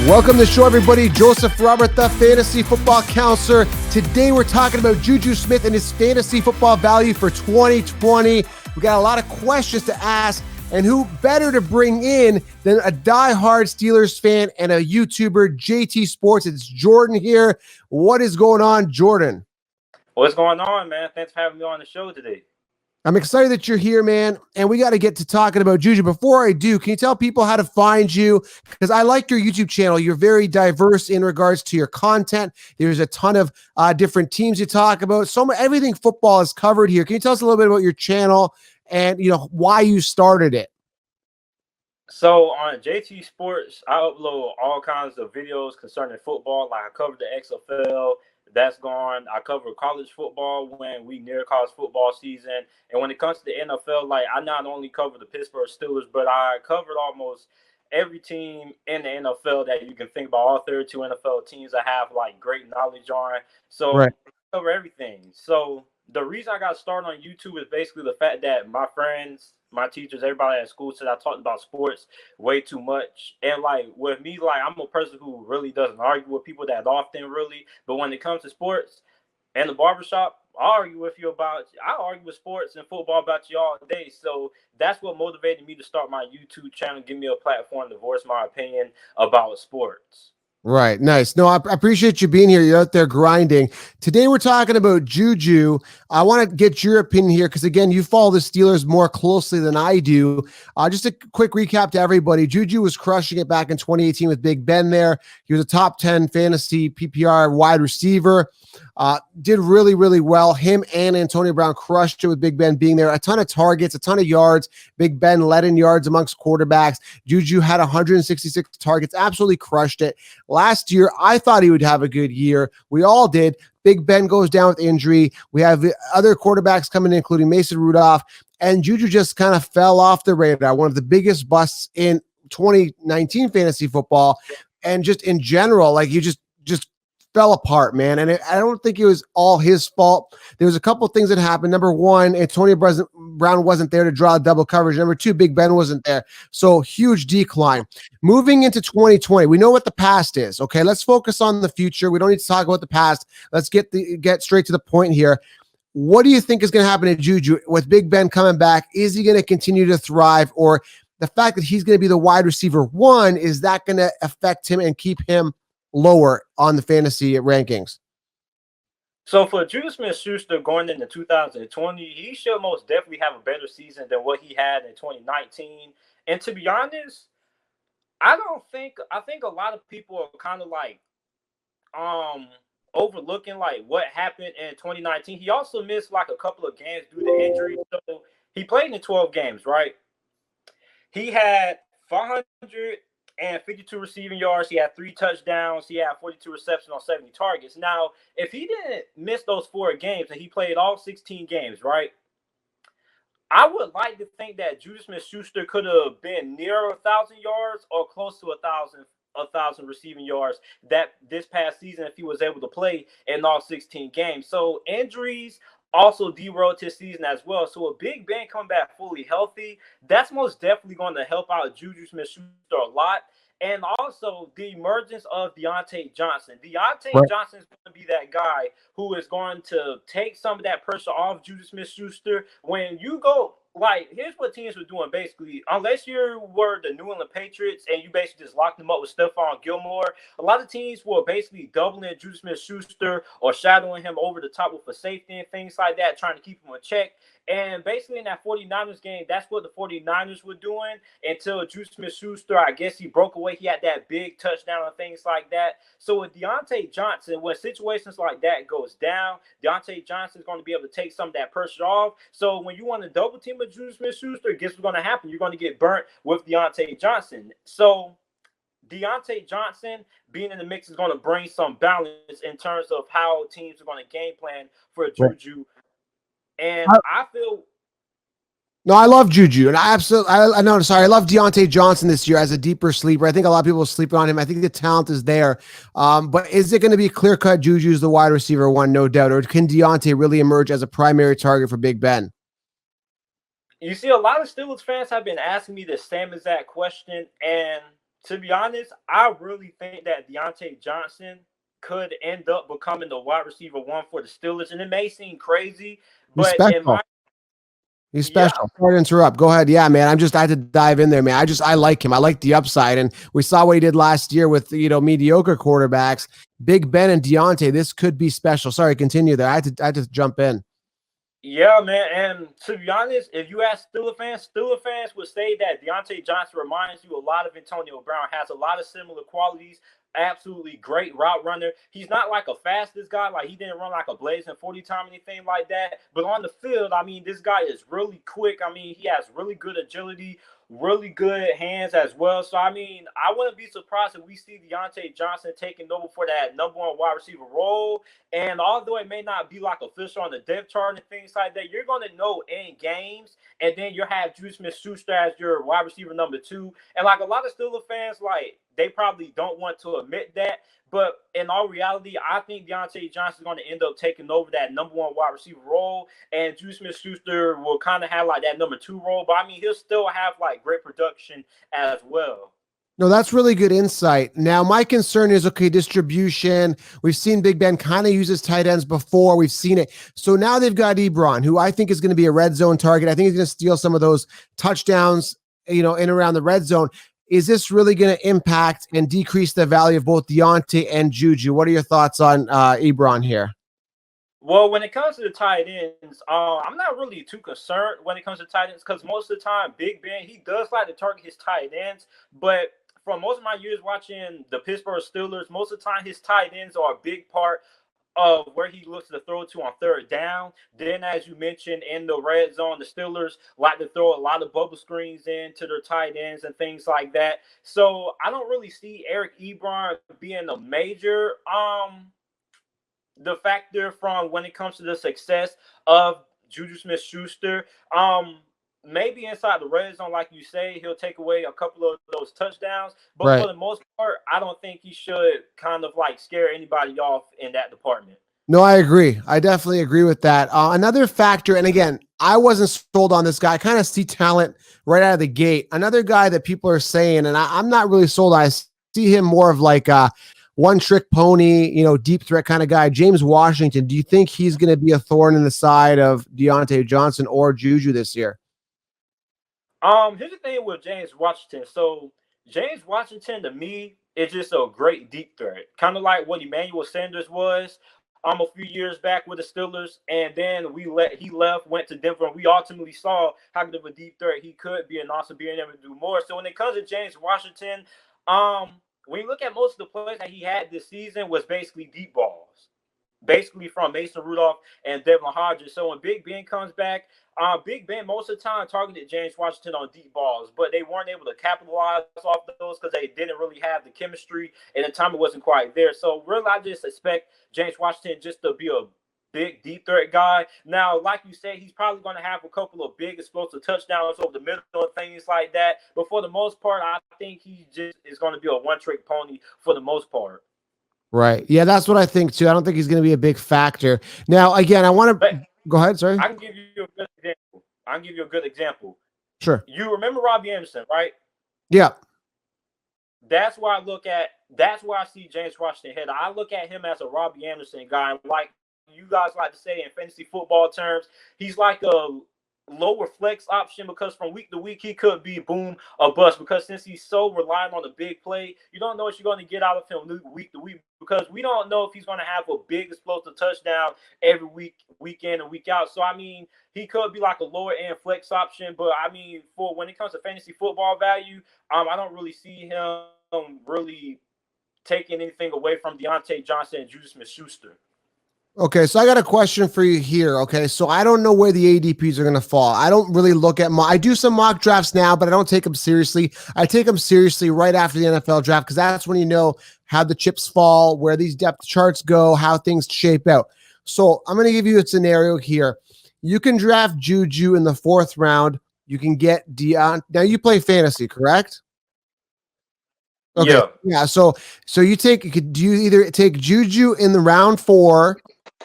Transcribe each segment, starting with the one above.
Welcome to the show, everybody. Joseph Robert, the fantasy football counselor. Today, we're talking about Juju Smith and his fantasy football value for 2020. We got a lot of questions to ask, and who better to bring in than a diehard Steelers fan and a YouTuber, JT Sports. It's Jordan here. What is going on, Jordan? What's going on, man? Thanks for having me on the show today. I'm excited that you're here, man, and we got to get to talking about Juju. Before I do, can you tell people how to find you? Because I like your YouTube channel. You're very diverse in regards to your content. There's a ton of different teams you talk about. Everything football is covered here. Can you tell us a little bit about your channel and why you started it? So on JT Sports, I upload all kinds of videos concerning football. Like I covered the XFL. That's gone. I cover college football when we near college football season. And when it comes to the NFL, like I not only cover the Pittsburgh Steelers, but I covered almost every team in the NFL that you can think about. All 32 NFL teams I have like great knowledge on. So Right. I cover everything. So the reason I got started on YouTube is basically the fact that my friends, my teachers, everybody at school said I talked about sports way too much. And like with me, like I'm a person who really doesn't argue with people that often, really. But when it comes to sports and the barbershop, I argue with sports and football about you all day. So that's what motivated me to start my YouTube channel, give me a platform to voice my opinion about sports. Right. Nice. No, I appreciate you being here. You're out there grinding. Today, we're talking about Juju. I want to get your opinion here because, again, you follow the Steelers more closely than I do. Just a quick recap to everybody. Juju was crushing it back in 2018 with Big Ben there. He was a top 10 fantasy PPR wide receiver. Did really, really well. Him and Antonio Brown crushed it with Big Ben being there. A ton of targets, a ton of yards. Big Ben led in yards amongst quarterbacks. Juju had 166 targets, absolutely crushed it. Last year, I thought he would have a good year. We all did. Big Ben goes down with injury. We have other quarterbacks coming in, including Mason Rudolph, and Juju just kind of fell off the radar. One of the biggest busts in 2019 fantasy football, and just in general, like you just fell apart, man. And I don't think it was all his fault. There was a couple things that happened. Number one, Antonio Brown wasn't there to draw double coverage. Number two, Big Ben wasn't there. So huge decline. Moving into 2020, we know what the past is. Okay, let's focus on the future. We don't need to talk about the past. Let's get straight to the point here. What do you think is going to happen to Juju with Big Ben coming back? Is he going to continue to thrive, or the fact that he's going to be the wide receiver one, is that going to affect him and keep him lower on the fantasy rankings? So for Juju Smith-Schuster going into 2020, he should most definitely have a better season than what he had in 2019. And to be honest, I think a lot of people are kind of like overlooking like what happened in 2019. He also missed like a couple of games due to injury. So he played in 12 games, right? He had 552 receiving yards. He had 3 touchdowns. He had 42 receptions on 70 targets. Now, if he didn't miss those 4 games and he played all 16 games, right, I would like to think that Juju Smith-Schuster could have been near 1,000 yards or close to 1,000 receiving yards that this past season if he was able to play in all 16 games. So injuries also derailed his season as well. So a Big Ben coming back fully healthy, that's most definitely going to help out Juju Smith-Schuster a lot. And also the emergence of Diontae Johnson. Right. Johnson is going to be that guy who is going to take some of that pressure off Juju Smith-Schuster. When you go, like, here's what teams were doing basically. Unless you were the New England Patriots and you basically just locked them up with Stephon Gilmore, a lot of teams were basically doubling Juju Smith-Schuster or shadowing him over the top with a safety and things like that, trying to keep him in check. And basically in that 49ers game, that's what the 49ers were doing until Juju Smith-Schuster, I guess he broke away. He had that big touchdown and things like that. So with Diontae Johnson, when situations like that goes down, Diontae Johnson is going to be able to take some of that pressure off. So when you want to double team with Juju Smith-Schuster, guess what's going to happen? You're going to get burnt with Diontae Johnson. So Diontae Johnson being in the mix is going to bring some balance in terms of how teams are going to game plan for Juju. And I feel No, I love Juju, and I love Diontae Johnson this year as a deeper sleeper. I think a lot of people are sleeping on him. I think the talent is there. But is it going to be clear-cut Juju's the wide receiver one, no doubt, or can Diontae really emerge as a primary target for Big Ben? You see, a lot of Steelers fans have been asking me the same exact question, and To be honest, I really think that Diontae Johnson could end up becoming the wide receiver one for the Steelers, and it may seem crazy, He's but in special. my He's yeah, special. Sorry to interrupt. Go ahead. Yeah, man. I had to dive in there, man. I like him. I like the upside. And we saw what he did last year with, mediocre quarterbacks. Big Ben and Diontae. This could be special. Sorry, continue there. I had to jump in. yeah, man. And to be honest, if you ask Steelers fans would say that Diontae Johnson reminds you a lot of Antonio Brown, has a lot of similar qualities. Absolutely great route runner. He's not like a fastest guy, like he didn't run like a blazing 40 time, anything like that. But on the field, I mean, this guy is really quick. I mean, he has really good agility, really good hands as well. So I mean, I wouldn't be surprised if we see Diontae Johnson taking over for that number one wide receiver role. And although it may not be like official on the depth chart and things like that, you're going to know in games. And then you have Juju Smith-Schuster as your wide receiver number two. And like a lot of Steelers fans, like they probably don't want to admit that. But in all reality, I think Diontae Johnson is going to end up taking over that number one wide receiver role. And Juju Smith-Schuster will kind of have like that number two role. But I mean, he'll still have like great production as well. No, that's really good insight. Now, my concern is, okay, distribution. We've seen Big Ben kind of use his tight ends before. We've seen it. So now they've got Ebron, who I think is going to be a red zone target. I think he's going to steal some of those touchdowns, in around the red zone. Is this really going to impact and decrease the value of both Diontae and Juju? What are your thoughts on Ebron here? Well, when it comes to the tight ends, I'm not really too concerned when it comes to tight ends because most of the time, Big Ben, he does like to target his tight ends. But for most of my years watching the Pittsburgh Steelers, most of the time his tight ends are a big part of where he looks to throw to on third down. Then, as you mentioned, in the red zone, the Steelers like to throw a lot of bubble screens into their tight ends and things like that. So I don't really see Eric Ebron being a major the factor from when it comes to the success of Juju Smith-Schuster. Maybe inside the red zone, like you say, he'll take away a couple of those touchdowns. But Right. for the most part, I don't think he should kind of like scare anybody off in that department. No, I agree. I definitely agree with that. Another factor, and again, I wasn't sold on this guy. I kind of see talent right out of the gate. Another guy that people are saying, and I'm not really sold on, I see him more of like a one-trick pony, deep threat kind of guy. James Washington, do you think he's going to be a thorn in the side of Diontae Johnson or Juju this year? Here's the thing with James Washington. So James Washington to me is just a great deep threat, kind of like what Emmanuel Sanders was. A few years back with the Steelers, and then he left, went to Denver, and we ultimately saw how good of a deep threat he could be, and also being able to do more. So when it comes to James Washington, when you look at most of the plays that he had this season was basically deep balls, basically from Mason Rudolph and Devlin Hodges. So when Big Ben comes back, Big Ben most of the time targeted James Washington on deep balls, but they weren't able to capitalize off those because they didn't really have the chemistry and the time it wasn't quite there. So really, I just expect James Washington just to be a big deep threat guy. Now, like you said, he's probably going to have a couple of big explosive touchdowns over the middle and things like that. But for the most part, I think he just is going to be a one-trick pony for the most part. Right. Yeah, that's what I think too. I don't think he's going to be a big factor. Now, again, I want to go ahead. Sorry. I can give you a good example. Sure. You remember Robbie Anderson, right? Yeah. That's why I see James Washington head. I look at him as a Robbie Anderson guy. Like you guys like to say in fantasy football terms, he's like a lower flex option because from week to week he could be boom or bust because since he's so reliant on the big play, you don't know what you're going to get out of him week to week because we don't know if he's going to have a big explosive touchdown every week in and week out. So I mean, he could be like a lower end flex option, but I mean, for when it comes to fantasy football value, I don't really see him really taking anything away from Diontae Johnson and Juju Smith-Schuster. Okay, so I got a question for you here. Okay, so I don't know where the ADPs are going to fall. I don't really look at I do some mock drafts now, but I don't take them seriously. I take them seriously right after the NFL draft because that's when you know how the chips fall, where these depth charts go, how things shape out. So I'm going to give you a scenario here. You can draft Juju in the 4th round. You can get Diontae. Now you play fantasy, correct? Okay. Yeah. So do you either take Juju in the round 4?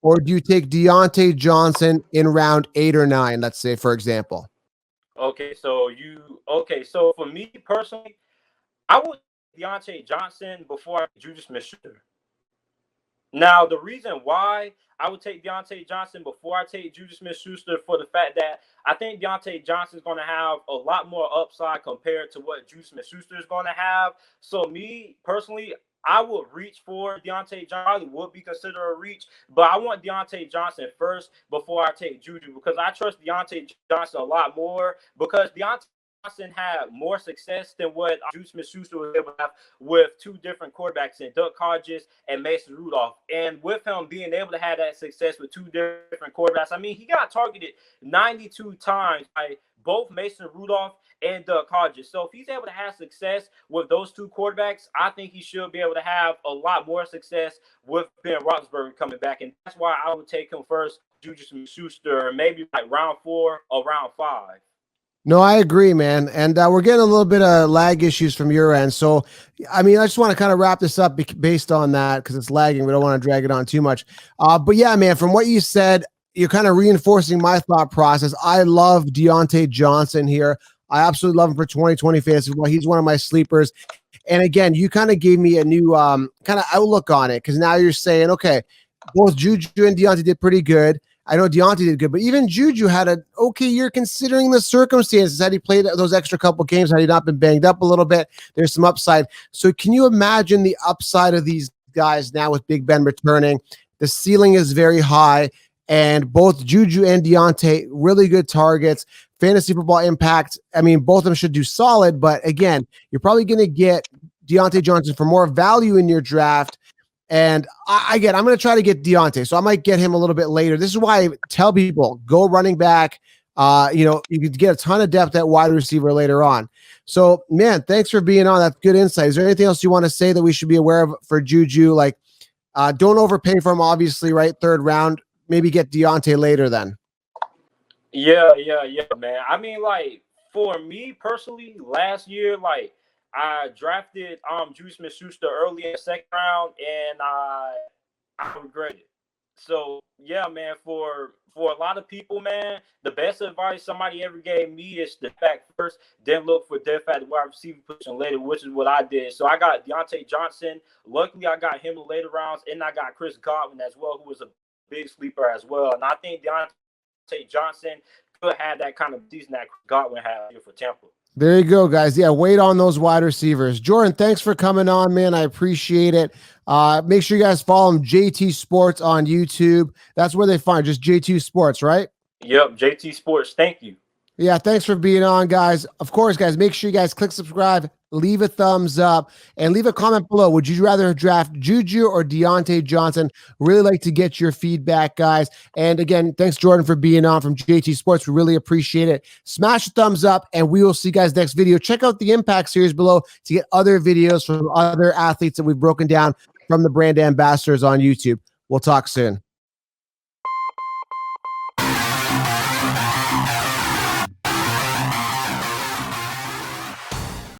Or do you take Diontae Johnson in round 8 or 9, let's say, for example? So for me personally, I would Diontae Johnson before I take Juju Smith-Schuster. Now, the reason why I would take Diontae Johnson before I take Juju Smith-Schuster for the fact that I think Diontae Johnson is going to have a lot more upside compared to what Juju Smith-Schuster is going to have. So, me personally, I would reach for Diontae Johnson. Would be considered a reach, but I want Diontae Johnson first before I take Juju because I trust Diontae Johnson a lot more because Diontae Johnson had more success than what Juju Smith-Schuster was able to have with two different quarterbacks in Duck Hodges and Mason Rudolph. And with him being able to have that success with two different quarterbacks, I mean, he got targeted 92 times by both Mason Rudolph and Duck Hodges. So if he's able to have success with those two quarterbacks, I think he should be able to have a lot more success with Ben Roethlisberger coming back. And that's why I would take him first, Juju Smith-Schuster, maybe like round 4 or round 5. No, I agree, man. And we're getting a little bit of lag issues from your end. So, I mean, I just want to kind of wrap this up based on that because it's lagging. We don't want to drag it on too much. But yeah, man, from what you said, you're kind of reinforcing my thought process. I love Diontae Johnson here. I absolutely love him for 2020 fantasy. Well, he's one of my sleepers. And again, you kind of gave me a new kind of outlook on it because now you're saying, okay, both Juju and Diontae did pretty good. I know Diontae did good, but even Juju had an okay year considering the circumstances. Had he played those extra couple games, had he not been banged up a little bit, there's some upside. So can you imagine the upside of these guys now with Big Ben returning? The ceiling is very high, and both Juju and Diontae, really good targets. Fantasy football impact, I mean, both of them should do solid, but again, you're probably going to get Diontae Johnson for more value in your draft. And I'm going to try to get Diontae, so I might get him a little bit later. This is why I tell people, go running back. You could get a ton of depth at wide receiver later on. So, man, thanks for being on. That's good insight. Is there anything else you want to say that we should be aware of for Juju? Like, don't overpay for him, obviously, right? 3rd round. Maybe get Diontae later then. Yeah, man. I mean, like, for me personally, last year, like, I drafted Juju Smith-Schuster early in the 2nd round, and I regret it. So yeah, man, for a lot of people, man, the best advice somebody ever gave me is the fact first, then look for depth at the wide receiver position later, which is what I did. So I got Diontae Johnson. Luckily, I got him in later rounds, and I got Chris Godwin as well, who was a big sleeper as well. And I think Diontae Johnson could have that kind of season that Godwin had here for Tampa. There you go, guys. Yeah, wait on those wide receivers. Jordan, thanks for coming on, man. I appreciate it. Make sure you guys follow him, JT Sports on YouTube. That's where they find just JT Sports, right? Yep, JT Sports. Thank you. Yeah, thanks for being on, guys. Of course, guys, make sure you guys click subscribe, leave a thumbs up, and leave a comment below. Would you rather draft Juju or Diontae Johnson? Really like to get your feedback, guys. And again, thanks, Jordan, for being on from JT Sports. We really appreciate it. Smash the thumbs up, and we will see you guys next video. Check out the Impact series below to get other videos from other athletes that we've broken down from the brand ambassadors on YouTube. We'll talk soon.